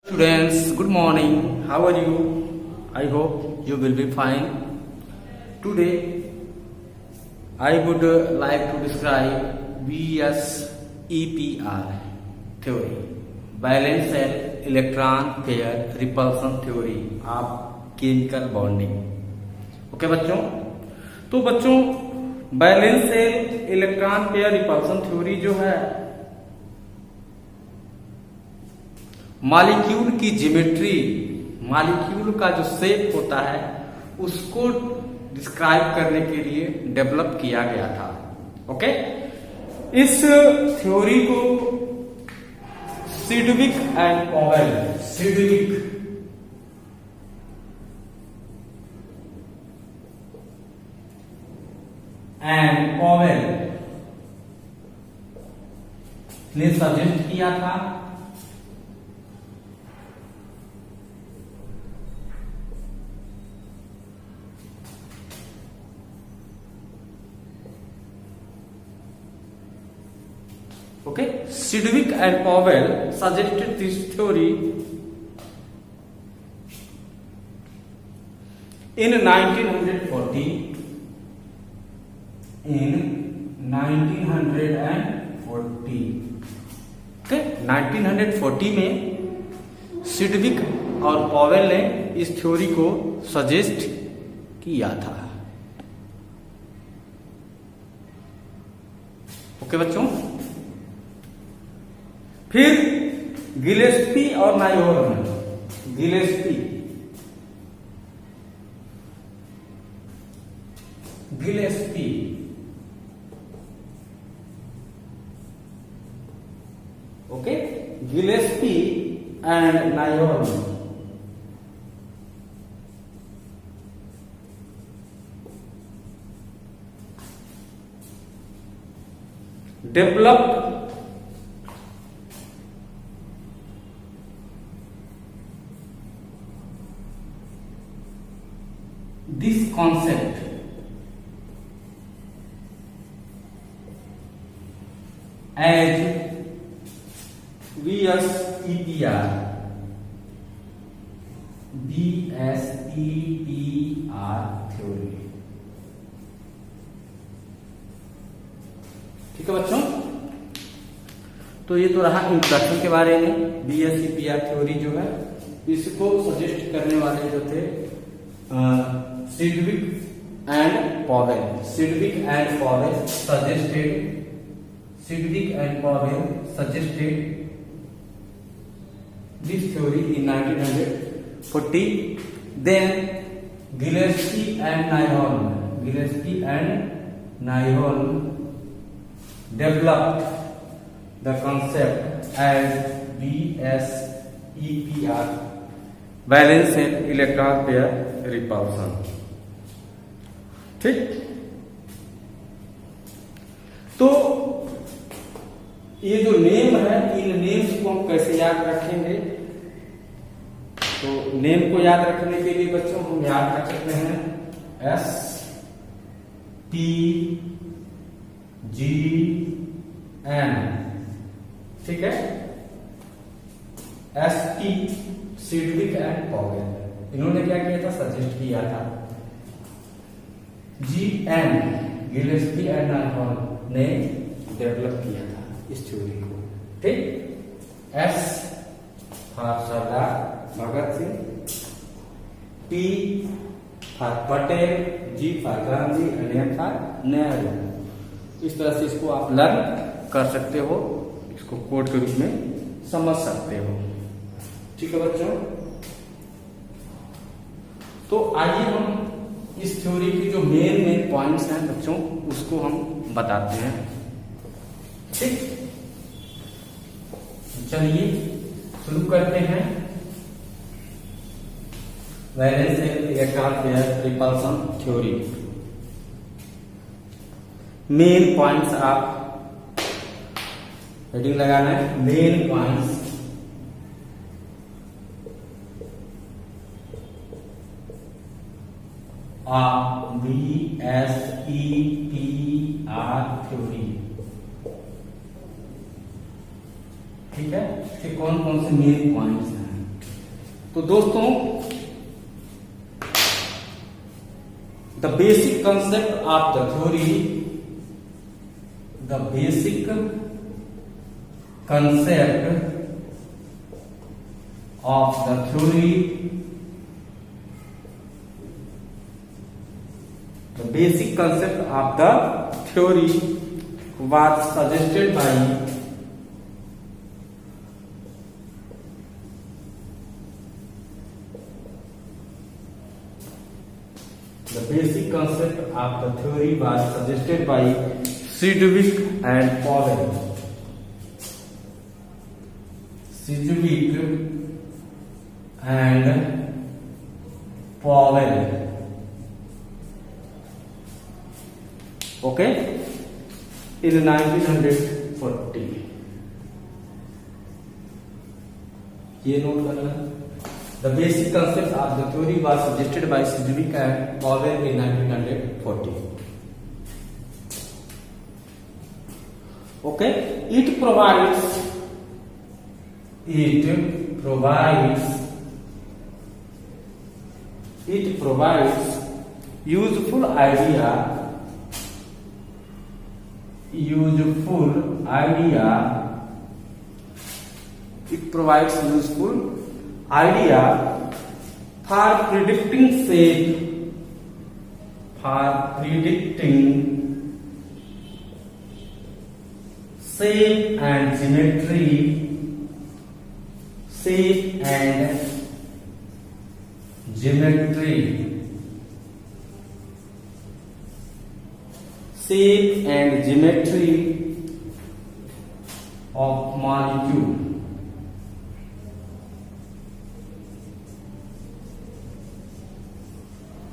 Students, good morning. How are you? I hope you will be fine. Today, I would like to describe BSEPR theory, Valence Shell Electron Pair Repulsion Theory of Chemical Bonding. Okay बच्चों, तो बच्चों valence shell electron pair repulsion theory जो है molecule की geometry, molecule का जो shape होता है उसको डिस्क्राइब करने के लिए डेवलप किया गया था। ओके, इस थ्योरी को Sidgwick and Powell, Sidgwick and Powell ने सजेस्ट किया था। Okay, Sidgwick and Powell suggested this theory in 1940. In 1940, okay, 1940 में सिडविक और पॉवेल ने इस थ्योरी को सजेस्ट किया था। ओके बच्चों, फिर गिलेस्पी और Nyholm, Gillespie okay, Gillespie and Nyholm developed this concept as BSEPR theory। ठीक है बच्चों, तो ये तो रहा इंट्रोडक्शन के बारे में। BSEPR थ्योरी जो है इसको सजेस्ट करने वाले जो थे Sidgwick and Powell suggested this theory in 1940. Then Gillespie and Nairn developed the concept as BSEPR, Valence Shell Electron Pair Repulsion। ठीक, तो ये जो नेम है, इन नेम्स को हम कैसे याद रखेंगे? तो नेम को याद रखने के लिए बच्चों हम याद रख सकते हैं STGN। ठीक है, ST सिडविक एंड पॉवेल, इन्होंने क्या किया था? सजेस्ट किया था। GN गिलेस्पी एंड नाइहोर्न ने डेवलप किया था इस थ्योरी को। ठीक, S for Sardar Bhagat Singh, P for Patel, G for Gandhi, and N for Nehru. इस तरह से इसको आप लर्न कर सकते हो, इसको कोड के रूप में समझ सकते हो। ठीक है बच्चों, तो आइए हम इस थ्योरी की जो मेन पॉइंट्स हैं बच्चों उसको हम बताते हैं। ठीक, चलिए शुरू करते हैं। Valence shell electron pair repulsion theory. Main points आप हेडिंग लगाना है, मेन पॉइंट्स BSEPR थ्योरी। ठीक है, इसके कौन कौन से मेन पॉइंट्स हैं? तो दोस्तों, the basic concept of the theory, the basic concept of the theory, the basic concept of the theory was suggested by the basic concept of the theory was suggested by Sidgwick and Powell. Sidgwick and Powell. Okay, in 1940. ये note करना. The basic concept of the theory was suggested by Sidgwick and Powell in 1940. Okay, it provides useful idea for predicting shape and geometry, of molecule.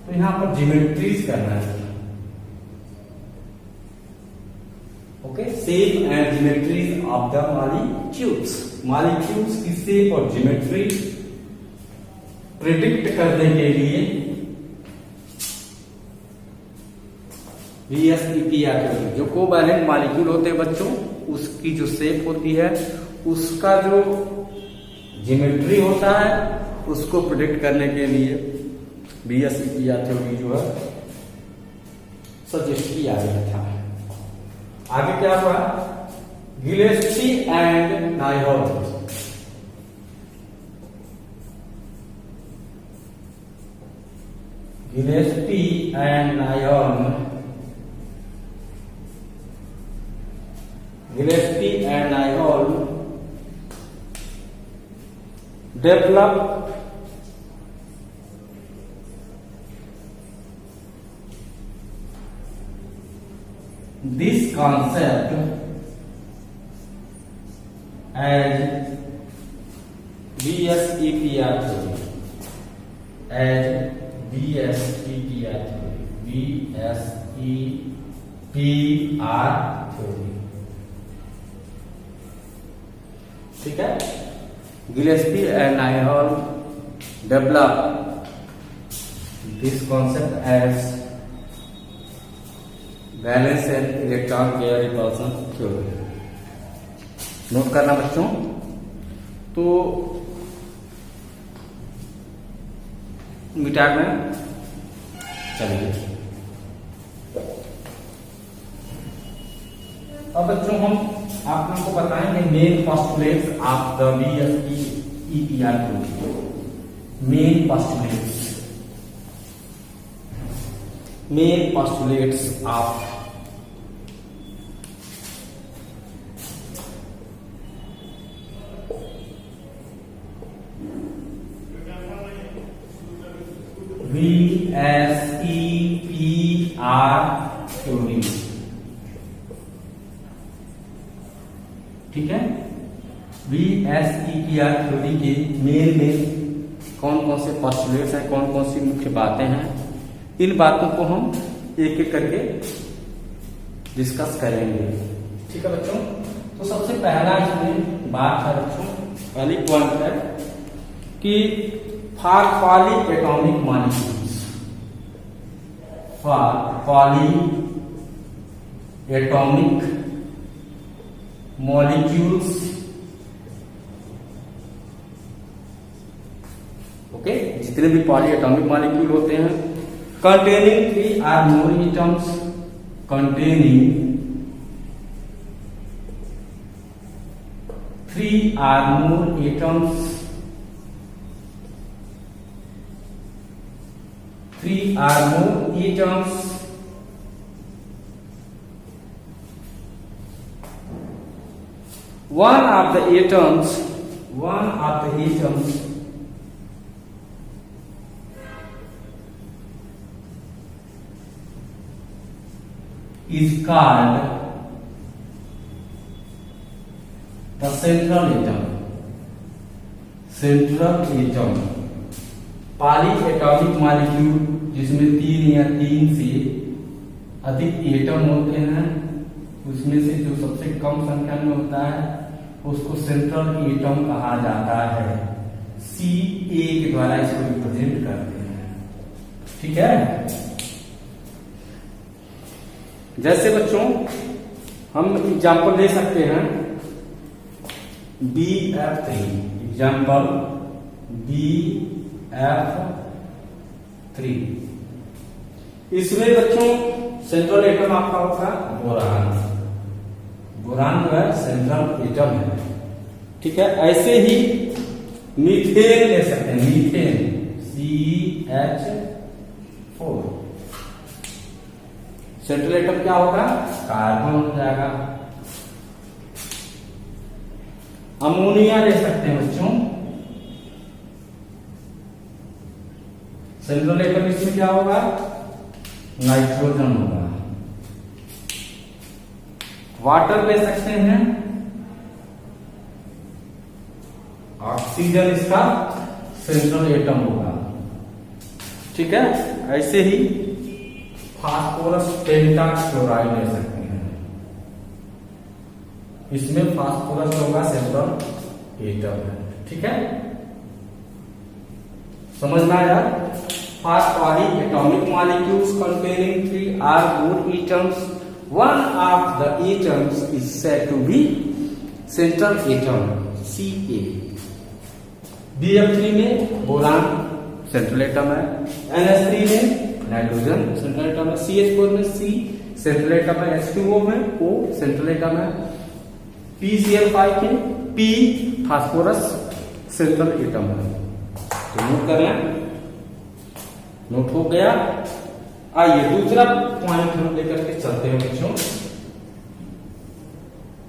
तो यहां पर geometries करना है. Okay, shape and geometries of the molecules की shape और geometry predict करने के लिए VSEPR थ्योरी. जो कोवैलेंट मॉलिक्यूल होते हैं बच्चों, उसकी जो शेप होती है, उसका जो ज्योमेट्री होता है, उसको प्रिडिक्ट करने के लिए VSEPR थ्योरी जो है सजेस्ट किया गया था. आगे क्या हुआ? Gillespie and Nyholm. Gillespie and Nihal developed this concept as VSEPR theory. ठीक है. Gillespie and Nyholm developed this concept as valence and electron pair repulsion theory. Note करना बच्चों. तो मिटा में चलिए. अब बच्चों हम आप लोगों को बताएंगे main postulates of the VSEPR theory. Main postulates of VSEPR theory. ठीक है. VSEPR थ्योरी के मेन में कौन कौन से पोस्टुलेट्स हैं, कौन कौन सी मुख्य बातें हैं, इन बातों को हम एक एक करके डिस्कस करेंगे. ठीक है बच्चों. तो सबसे पहला इसमें बात है बच्चों, पहली पॉइंट है कि for polyatomic molecules, for polyatomic molecules okay, जितने भी पॉली एटॉमिक मॉलिक्यूल होते हैं containing 3 or more atoms, containing 3 or more atoms, 3 or more atoms one of the atoms is called the central atom. Polyatomic molecule जिसमें 3 या 3 से अधिक atom होते हैं, उसमें से जो सबसे कम संख्या में होता है उसको सेंट्रल एटम कहा जाता है। Ca के द्वारा इसको रिप्रेजेंट करते हैं। ठीक है, जैसे बच्चों हम एग्जाम्पल ले सकते हैं BF3, एग्जाम्पल BF3। इसमें बच्चों सेंट्रल एटम आपका होगा बोरान। बोरान जो है सेंट्रल एटम है। ठीक है, ऐसे ही मीथेन ले सकते हैं, मीथेन CH4, सेंट्रल एटम क्या होगा, कार्बन हो जाएगा। अमोनिया ले सकते हैं बच्चों, सेंट्रल एटम इसमें क्या होगा, नाइट्रोजन होगा। वाटर ले सकते हैं, ऑक्सीजन इसका सेंट्रल एटम होगा। ठीक है, ऐसे ही फास्फोरस पेंटाक्लोराइड ले सकते हैं, इसमें फास्फोरस होगा सेंट्रल एटम है। ठीक है, समझना यार। Fast poly atomic molecules containing 3 or more atoms, one of the atoms is said to be central atom, Ca। BF3 में बोरान सेंट्रल एटम है, NH3 में नाइट्रोजन सेंट्रल एटम है, CH4 में C सेंट्रल एटम है, H2O में O central atom है, PCl5 के P phosphorus central atom है। तो नोट कर लें, नोट हो गया। आइए दूसरा पॉइंट हम लेकर के चलते हैं बच्चों।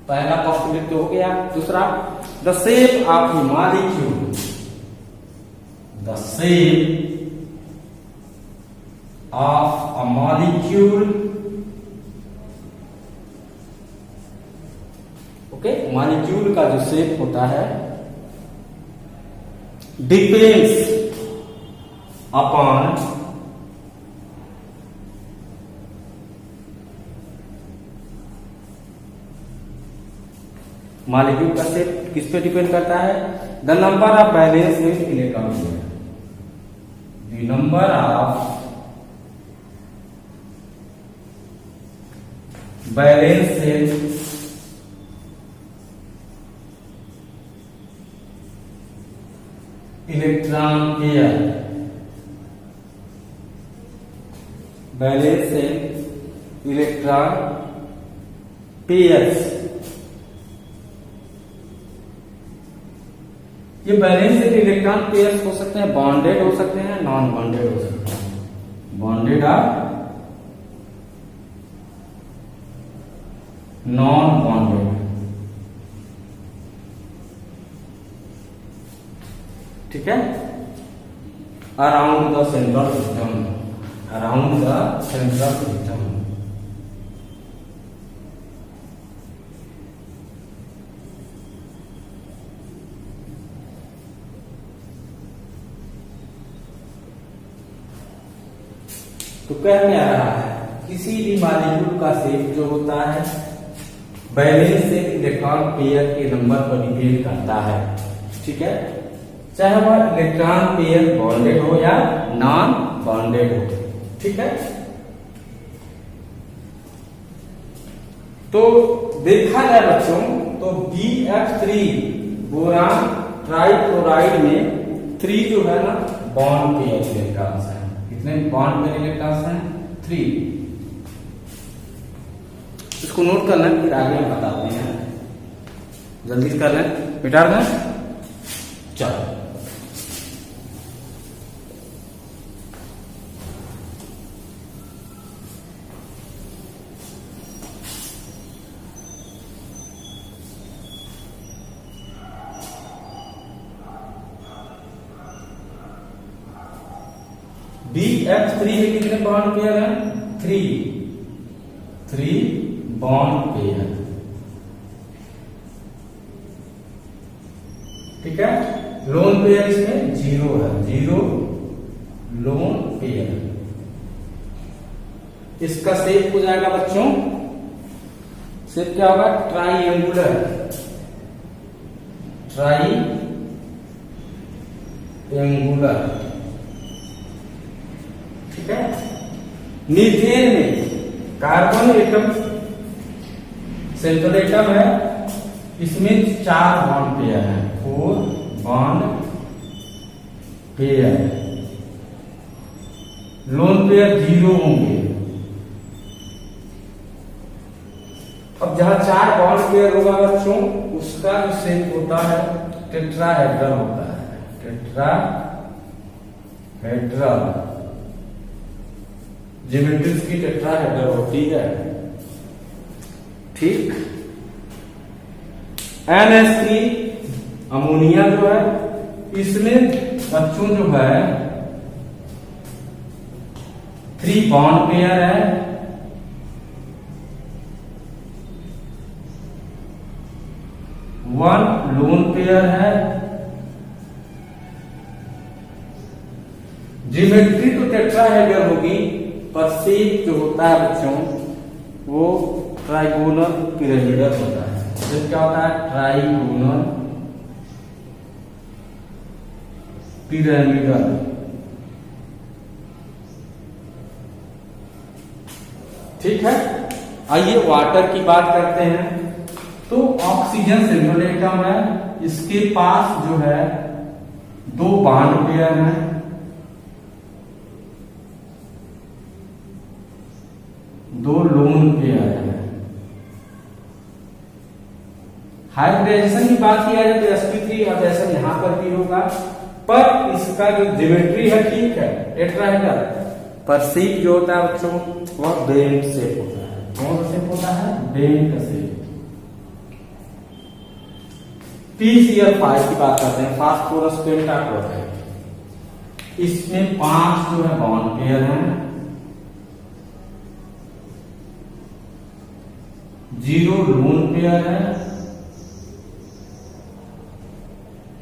पहला पोस्टुलेट तो हो गया, दूसरा the shape of A molecule, the shape of a molecule. Okay, molecule का जो शेप होता है डिपेंड्स अपॉन मॉलिक्यूल का शेप किस पे डिपेंड करता है, the number of balance in electron, the number of balance in electron pair, balance in electron pairs. ये बैलेंस इन इलेक्ट्रॉन पेयर्स हो सकते हैं, बॉन्डेड हो सकते हैं, नॉन बॉन्डेड हो सकते हैं। बॉन्डेड और नॉन बॉन्डेड। ठीक है, around the central atom, around the central atom. तो कहने आ रहा है किसी भी मॉलिक्यूल का शेप जो होता है बैलेंस से इलेक्ट्रॉन पेयर के नंबर पर डिपेंड करता है। ठीक है, चाहे वह इलेक्ट्रॉन पेयर बॉन्डेड हो या नॉन बॉन्डेड हो। ठीक है, तो देखा जाए बच्चों तो BF3 बोरान ट्राइक्लोराइड में 3 जो है ना बॉन्ड पेयर इलेक्ट्रॉन्स हैं। कितने बॉन्ड पेयर इलेक्ट्रॉन्स हैं? 3। इसको नोट कर लें, फिर आगे हम बताते हैं। जल्दी से कर लें, मिटा दें। चलो, BF3 में कितने बॉन्ड पेयर हैं? 3 बॉन्ड पेयर। ठीक है। लोन पेयर इसमें 0 है, 0 लोन पेयर। इसका शेप हो जाएगा बच्चों, शेप क्या होगा? ट्राइएंगुलर। ठीक है। मीथेन में कार्बन एटम सेंट्रल एटम है, इसमें 4 बॉन्ड पेयर है, 4 बॉन्ड पेयर। लोन पेयर 0 होंगे। अब जहां 4 बॉन्ड पेयर होगा बच्चों, उसका जो शेप होता है टेट्राहेड्रल होता है, टेट्राहेड्रल। ज्योमेट्री की टेट्राहेड्रल होती है। ठीक। NH3 अमोनिया जो है, इसमें बच्चों जो है 3 बॉन्ड पेयर है, 1 लोन पेयर है। ज्योमेट्री तो टेट्राहेड्रल होगी, पर शेप जो होता है बच्चों वो ट्राइगोनल पिरामिडल होता है। तो क्या होता है? Trigonal pyramidal. ठीक है। आइए वाटर की बात करते हैं। तो ऑक्सीजन सेंट्रल एटम है, इसके पास जो है 2 बॉन्ड पेयर हैं, दो लोन पेयर है। हाइब्रिडाइजेशन की बात किया जाए तो sp3 हाइब्रिडाइजेशन यहां पर भी होगा, पर इसका जो ज्योमेट्री है ठीक है टेट्राहेड्रल, पर शेप जो होता है बच्चों वह बेंट शेप होता है। कौन सा शेप होता है? Bent shape. PCl5 की बात करते हैं, फास्फोरस पेंटाक्लोराइड। इसमें 5 जो है बॉन्ड पेयर हैं, 0 लोन पेयर है।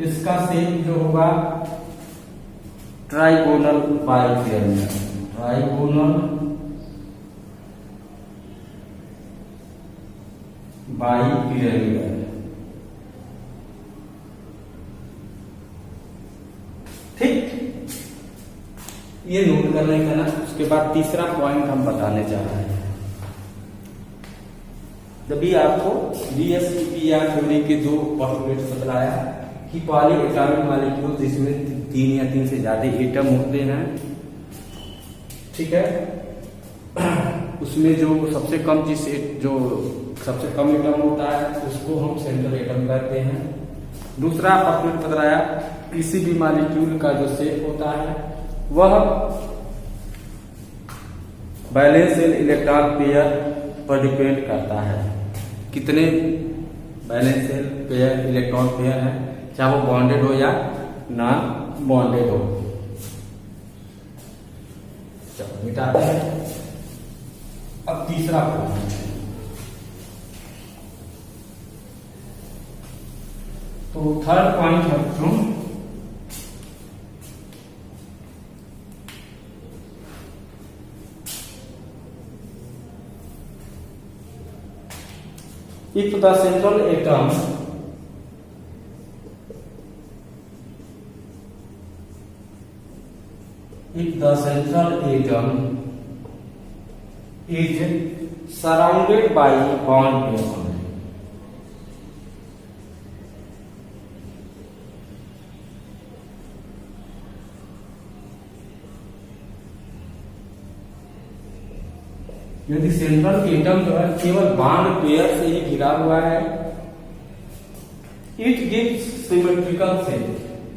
इसका शेप जो होगा ट्राइगोनल बाइपिरामिडल, ट्राइगोनल बाइपिरामिडल। ठीक, ये नोट करने का ना। उसके बाद तीसरा पॉइंट हम बताने जा रहे हैं। जब भी आपको DSEPR थ्योरी के 2 पोस्टुलेट्स बतलाया कि पॉली एटॉमिक मॉलिक्यूल जिसमें 3 या 3 से ज्यादा एटम होते हैं, ठीक है, उसमें जो सबसे कम एटम होता है उसको हम सेंट्रल एटम कहते हैं। दूसरा पोस्टुलेट बतलाया किसी भी मॉलिक्यूल का जो शेप होता है वह वैलेंस इलेक्ट्रॉन पेयर पर डिपेंड करता है। कितने वैलेंस पेयर इलेक्ट्रॉन पेयर है, चाहे वो बॉन्डेड हो या नॉन बॉन्डेड हो। चलो मिटाते हैं। अब तीसरा पॉइंट, तो थर्ड पॉइंट है बच्चों if the central atom is surrounded by bond pair, यदि सेंट्रल एटम जो है केवल बॉन्ड पेयर से ही घिरा हुआ है, it gives symmetrical shape,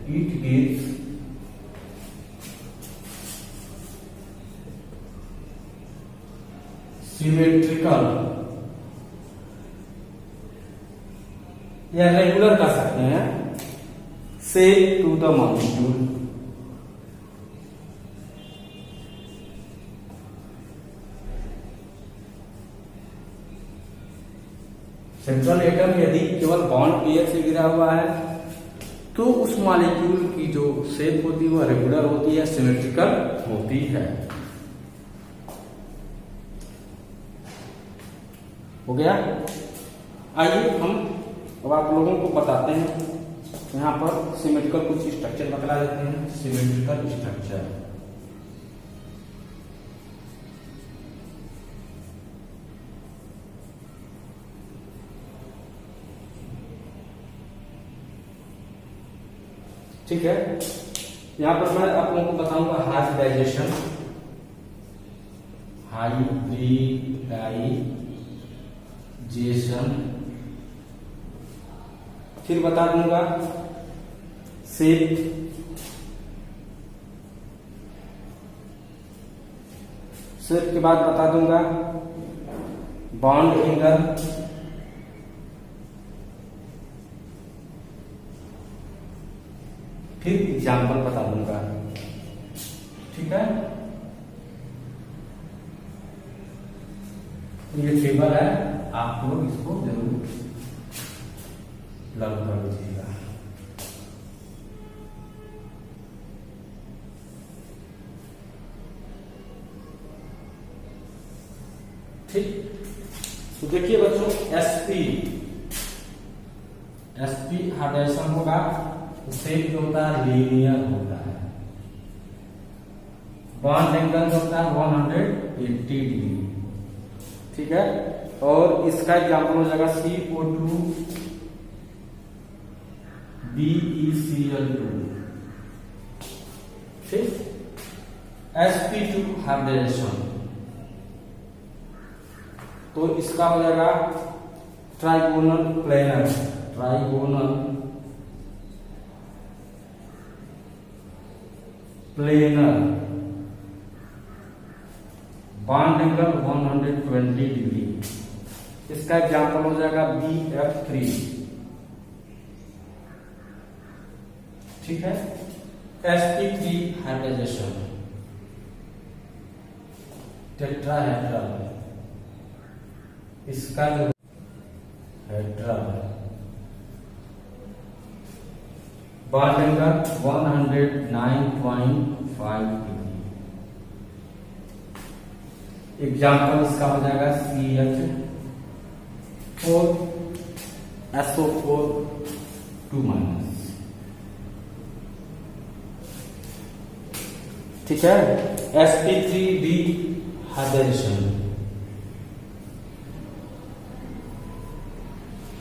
it gives symmetrical या रेगुलर कर सकते हैं shape to the molecule. Central atom यदि केवल बॉन्ड पेयर से घिरा हुआ है तो उस मॉलिक्यूल की जो शेप होती है वह रेगुलर होती है, सिमेट्रिकल होती है। हो गया। आइए हम अब आप लोगों को बताते हैं, यहां पर सिमेट्रिकल कुछ स्ट्रक्चर बतला देते हैं। सिमेट्रिकल स्ट्रक्चर ठीक है। यहां पर मैं आप लोगों को बताऊंगा हाइब्रिडाइजेशन, फिर बता दूंगा शेप, शेप के बाद बता दूंगा बॉन्ड एंगल, फिर एग्जाम्पल बता दूंगा। ठीक है, ये टेबल है, आप लोग इसको जरूर लर्न कर लीजिएगा। ठीक, तो देखिए बच्चों, एसपी हाइब्रिडाइजेशन होगा, शेप जो होता है लीनियर होता है, बॉन्ड एंगल जो होता है 180 डिग्री। ठीक है, और इसका एग्जाम्पल हो जाएगा CO2 BeCl2। ठीक, sp2 हाइब्रिडाइजेशन, तो इसका हो जाएगा trigonal planar, trigonal planar, bond angle 120 degree. इसका एग्जाम्पल हो जाएगा BF3। ठीक है, sp3 हाइब्रिडाइजेशन, टेट्राहेड्रल, इसका जो हेड्रल, बॉन्ड एंगल 109.5 डिग्री। एग्जाम्पल इसका हो जाएगा CH4 SO4 2-। ठीक है, sp3b हाइब्रिडेशन,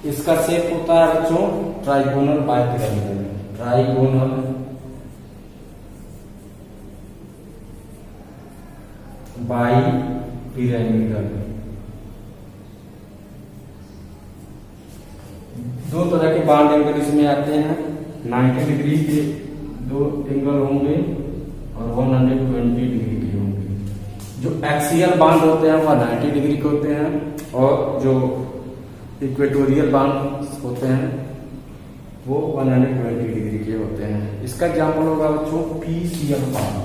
इसका शेप होता है बच्चों ट्राइगोनल बाइपिरामिडल, ट्राइगोनल बाइपिरामिडल। दो तरह के बॉन्ड एंगल इसमें आते हैं, 90 डिग्री के दो एंगल होंगे और 120 डिग्री के होंगे। जो एक्सियल बॉन्ड होते हैं वह 90 डिग्री के होते हैं और जो इक्वेटोरियल बॉन्ड होते हैं वो 120 डिग्री के होते हैं। इसका एग्जाम्पल होगा बच्चों PCl bond,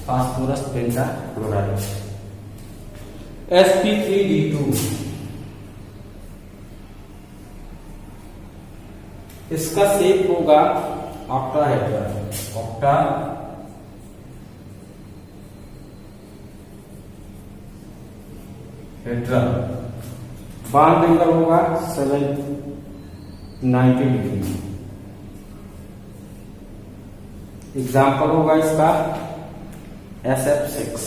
phosphorus pentachloride. sp3d2, इसका शेप होगा ऑक्टाहेड्रल, ऑक्टाहेड्रल, बॉन्ड एंगल होगा 790 डिग्री। एग्जाम्पल होगा इसका SF6।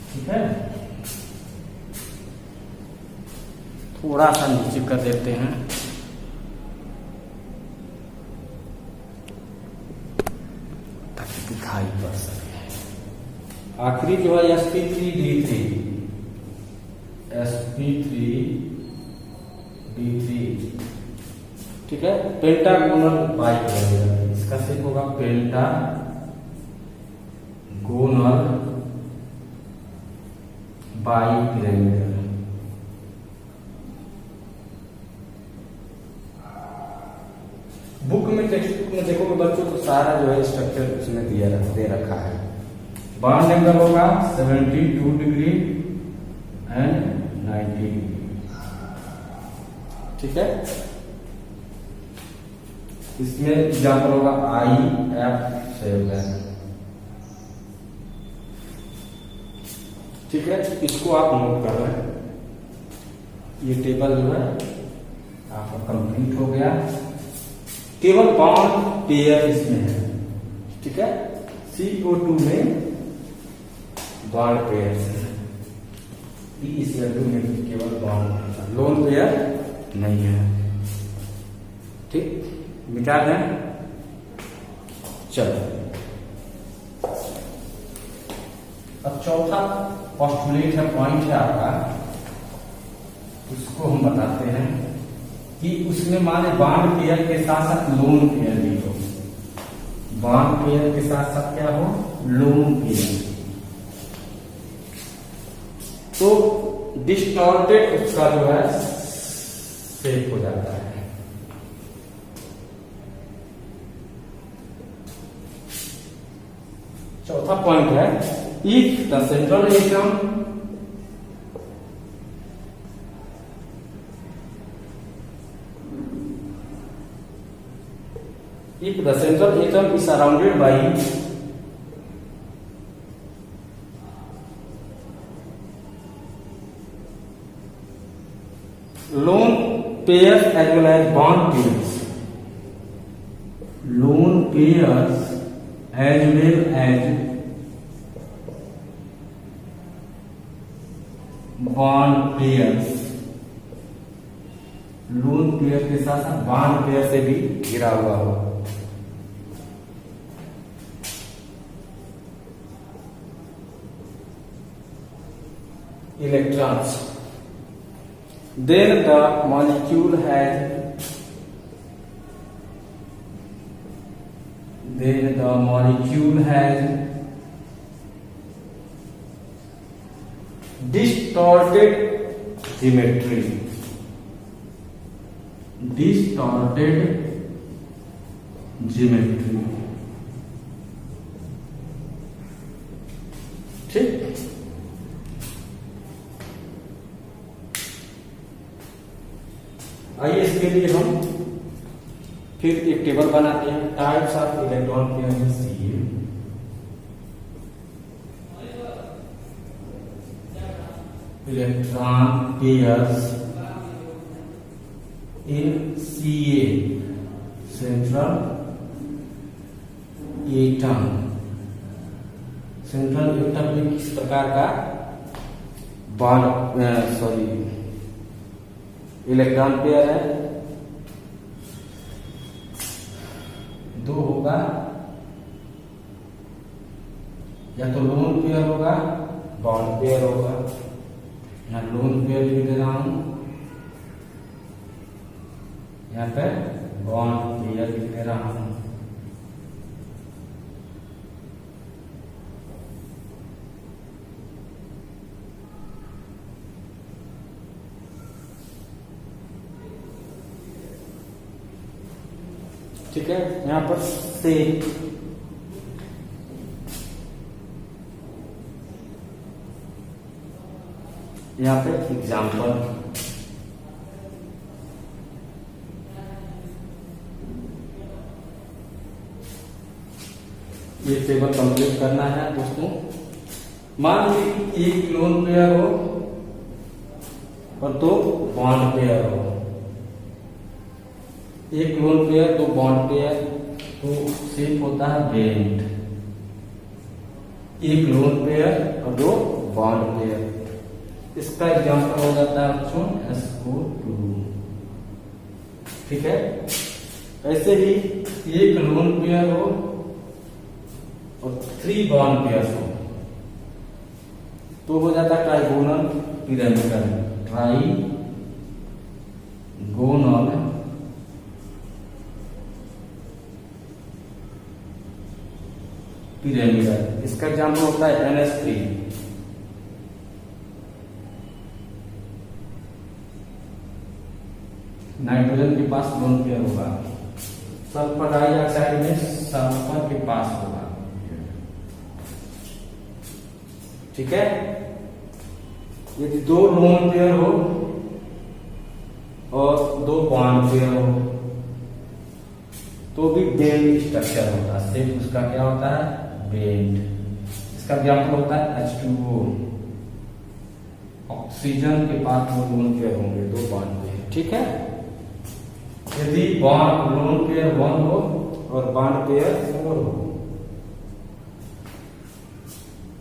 ठीक है, थोड़ा सा नीचे कर देते हैं। हाइपरसेल। आखिरी जो है sp3d3, sp3d3, ठीक है, पेंटागोनल बाइपिरामिडल, इसका शेप होगा पेंटागोनल बाइपिरामिडल। बुक में, टेक्स्ट बुक में देखोगे बच्चों तो सारा जो है स्ट्रक्चर उसमें दे रखा है। बॉन्ड एंगल होगा 72 डिग्री एंड 90 डिग्री, ठीक है। इसमें एग्जाम्पल होगा IF7, ठीक है। इसको आप नोट कर रहे हैं। ये टेबल जो है आपका कंप्लीट हो गया। केवल बॉन्ड पेयर इसमें है, ठीक है। CO2 में बॉन्ड पेयर है, PeCl2 में केवल बॉन्ड, लोन पेयर नहीं है, ठीक। मिटा दें। चलो अब चौथा पोस्टुलेट है, पॉइंट है आपका, उसको हम बताते हैं कि उसमें माने बॉन्ड पेयर के साथ साथ लोन पेयर भी हो। बॉन्ड पेयर के साथ साथ क्या हो, लोन पेयर। तो डिस्टॉर्टेड उसका जो है शेप हो जाता है। चौथा पॉइंट है, if the central atom is surrounded by lone pairs as well as bond pairs, lone pairs as well as bond pairs, lone pair के साथ साथ बॉन्ड पेयर से भी घिरा हुआ हो। Electrons, then the molecule has distorted geometry, ठीक। आइए इसके लिए हम फिर एक टेबल बनाते हैं। Types of electron pair in Ca, electron pairs in Ca, central atom. Central atom में किस प्रकार का बॉन्ड इलेक्ट्रॉन पेयर है, दो होगा, या तो लोन पेयर होगा, बॉन्ड पेयर होगा। यहाँ लोन पेयर लिख दे रहा हूं, यहाँ पे बॉन्ड पेयर लिख दे रहा हूं। ठीक है, यहां पर से यहां पे एग्जाम्पल, ये टेबल कंप्लीट करना है दोस्तों। मान लीजिए एक लोन पेयर हो और दो बॉन्ड पेयर हो, एक लोन पेयर दो बॉन्ड पेयर, तो शेप होता है बेंट। एक लोन पेयर और दो बॉन्ड पेयर, इसका एग्जाम्पल हो जाता है बच्चों SO2। ठीक है, ऐसे ही एक लोन पेयर हो और 3 बॉन्ड पेयर्स हो तो हो जाता है ट्राइगोनल पिरामिडल। Trigonal pyramidal. इसका एग्जाम्पल होता है NH3। नाइट्रोजन के पास लोन पेयर होगा, सल्फर डाइऑक्साइड में सल्फर के पास होगा। ठीक है, यदि 2 लोन पेयर हो और 2 बॉन्ड पेयर हो तो भी बेंड स्ट्रक्चर होता है। सिर्फ उसका क्या होता है, बेंड। इसका एग्जाम्पल होता है H2O। ऑक्सीजन के पास 2 लोन पेयर होंगे, 2 बॉन्ड पेयर। ठीक है, यदि बॉन्ड लोन पेयर 1 हो और बॉन्ड पेयर 4 हो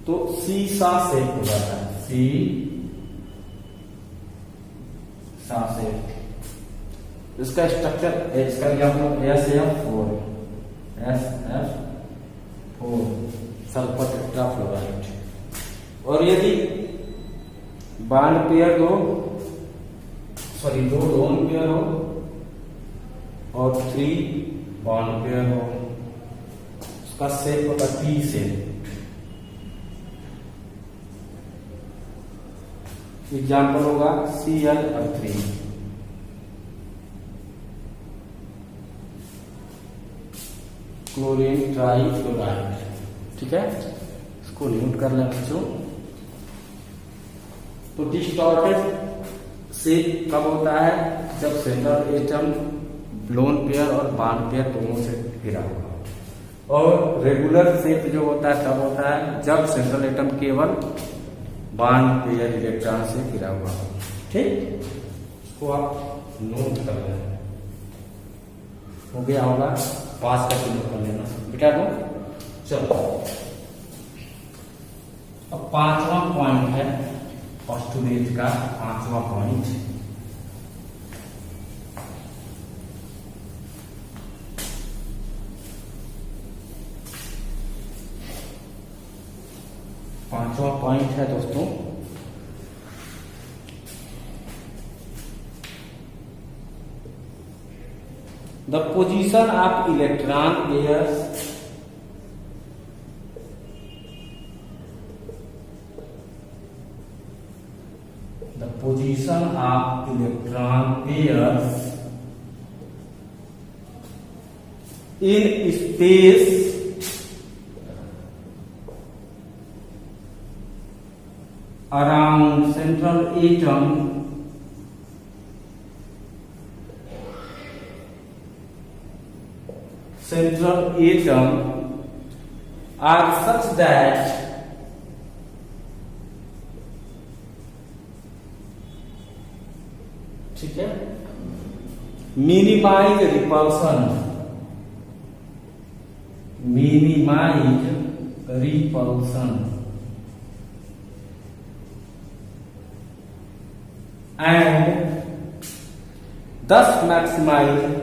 तो सीसा शेप हो जाता है। सीसा शेप। इसका स्ट्रक्चर, इसका एग्जाम्पल SF4 सल्फर टेट्राफ्लोराइड। और यदि बॉन्ड पेयर 2 लोन पेयर हो और 3 बॉन्ड पेयर हो, उसका शेप होता है T शेप। एग्जाम्पल होगा Cl3। Chlorine trichloride. ठीक है, इसको नोट कर लें बच्चों। तो डिस्टॉर्टेड शेप कब होता है, जब सेंट्रल एटम लोन पेयर और बॉन्ड पेयर दोनों से घिरा होगा। और रेगुलर शेप जो होता है तब होता है जब सेंट्रल एटम केवल बॉन्ड पेयर इलेक्ट्रॉन से घिरा हुआ हो। ठीक, इसको आप नोट कर लें। हो गया होगा, पास करके नोट कर लेना बेटा लो। चलो, अब 5वां पॉइंट है पोस्टुलेट का 5वां पॉइंट। पांचवा पॉइंट है दोस्तों, the position of electron pairs in space around central atom are such that ठीक है, minimize repulsion and thus maximize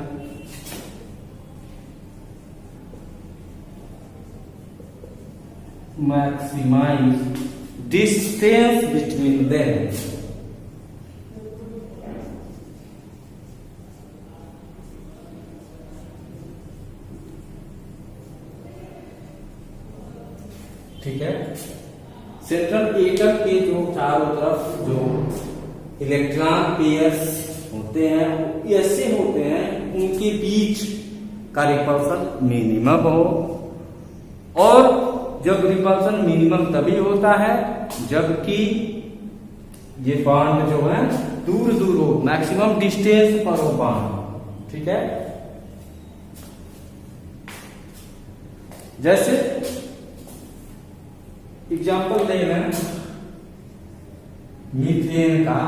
distance between them. ठीक है, सेंट्रल एटम के जो चारों तरफ जो इलेक्ट्रॉन पेयर्स होते हैं ऐसे होते हैं उनके बीच का रिपल्सन मिनिमम हो। और जब रिपल्सन मिनिमम तभी होता है जबकि ये बॉन्ड जो है दूर दूर हो, मैक्सिमम डिस्टेंस पर हो बॉन्ड। ठीक है, जैसे एग्जाम्पल ले लें मीथेन का।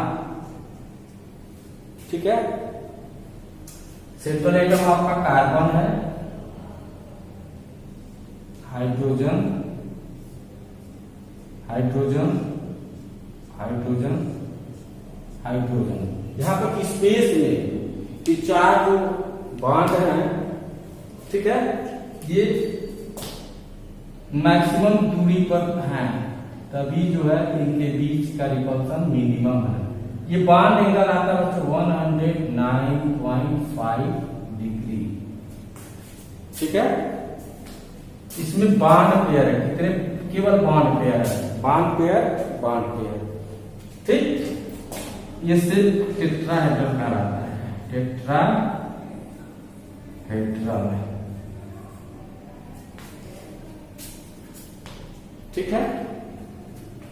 ठीक है, सेंट्रल एटम आपका कार्बन है, हाइड्रोजन हाइड्रोजन हाइड्रोजन हाइड्रोजन। यहां पर स्पेस में ये चार जो बॉन्ड हैं, ठीक है, ये मैक्सिमम दूरी पर हैं तभी जो है इनके बीच का रिपल्सन मिनिमम है। ये बॉन्ड एंगल आता है बच्चों 109.5 डिग्री। ठीक है, इसमें बॉन्ड पेयर है, कितने? केवल बॉन्ड पेयर है, बॉन्ड पेयर। ठीक, ये सिर्फ टेट्राहेड्रल कहलाता है, टेट्राहेड्रल। ठीक है,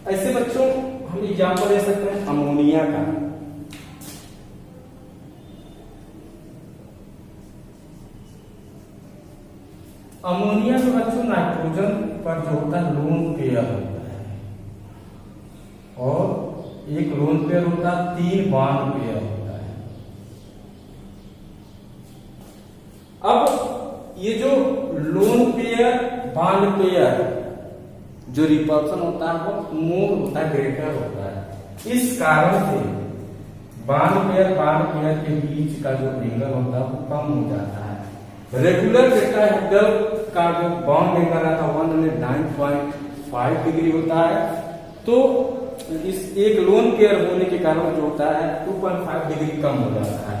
ऐसे बच्चों हम एग्जाम्पल ले सकते हैं अमोनिया का। अमोनिया में बच्चों नाइट्रोजन पर जो होता है लोन पेयर होता है, और एक लोन पेयर होता है, 3 बॉन्ड पेयर होता है। अब ये जो लोन पेयर बॉन्ड पेयर जो रिपल्सन होता है वो मोर होता है, ग्रेटर होता है। इस कारण से बॉन्ड पेयर के बीच का जो एंगल होता है वो कम हो जाता है। रेगुलर टेट्राहेड्रल का जो बॉन्ड एंगल आता है 109.5 डिग्री होता है, तो इस एक लोन पेयर होने के कारण जो होता है 2.5 डिग्री कम हो जाता है,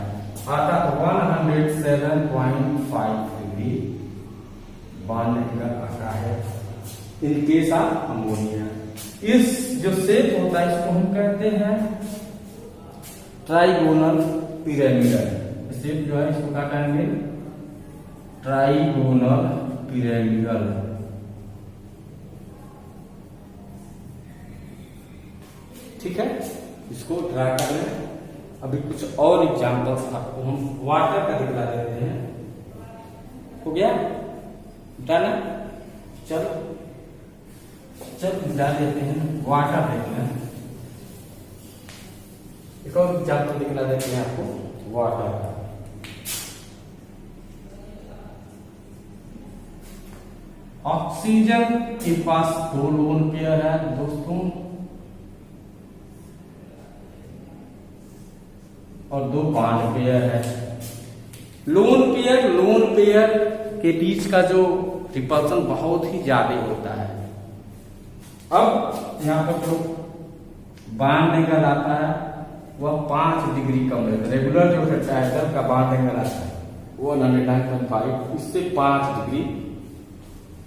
आता 107.5 डिग्री बॉन्ड एंगल आता है इन केस ऑफ अमोनिया। इस जो शेप होता है इसको हम कहते हैं ट्राइगोनल पिरामिडल शेप, जो है इसको क्या कहेंगे? Trigonal pyramidal. ठीक है, इसको ड्रा कर लें। अभी कुछ और एग्जांपल्स आपको हम वाटर का दिखला देते हैं। हो गया डाला? चलो डाल देते हैं, वाटर देखना। एक और एग्जांपल दिखला देते हैं आपको वाटर का। ऑक्सीजन के पास 2 लोन पेयर है दोस्तों, और 2 बॉन्ड पेयर है। लोन पेयर के बीच का जो रिपल्सन बहुत ही ज्यादा होता है। अब यहाँ पर जो बॉन्ड एंगल आता है वह 5 डिग्री कम रहता है। रेगुलर जो टेट्राहेड्रल का बॉन्ड एंगल आता है वो 109.5, इससे 5 डिग्री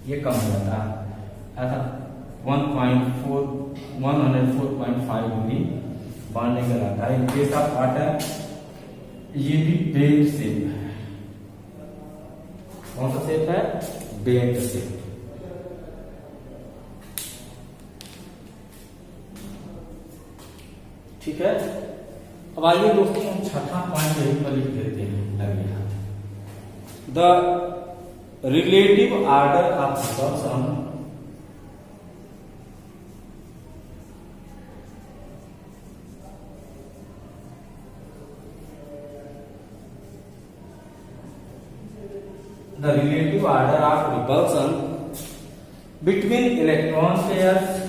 ये कम हो जाता है, ऐसा 104.5 डिग्री बॉन्ड एंगल आता है। इनके साथ वाटर ये भी बेंट शेप है। कौन सा शेप है? Bent shape. ठीक है, अब आइए दोस्तों हम छठा पॉइंट यहीं पर लिख देते हैं। The relative order of repulsion between electron pairs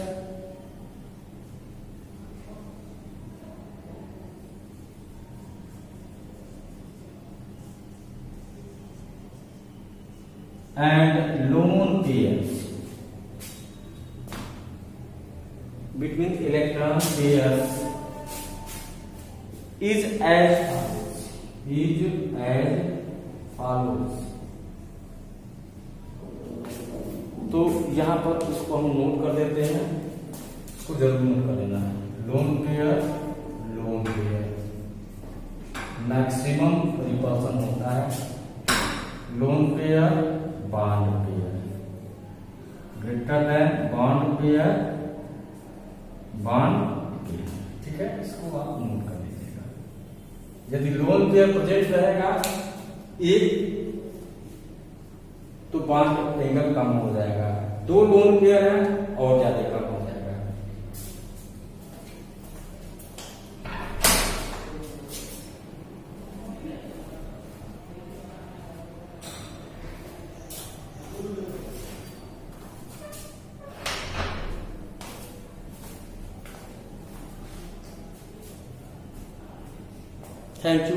and lone pairs is as follows। तो यहां पर इसको हम नोट कर देते हैं, इसको जरूर नोट कर लेना है। लोन पेयर मैक्सिमम रिपल्सन होता है, lone pair bond pair greater than bond pair. ठीक है, इसको आप नोट कर लीजिएगा। यदि लोन पेयर प्रेजेंट रहेगा एक तो बॉन्ड एंगल कम हो जाएगा, 2 लोन पेयर है और ज्यादा कम हो जाएगा। Thank you.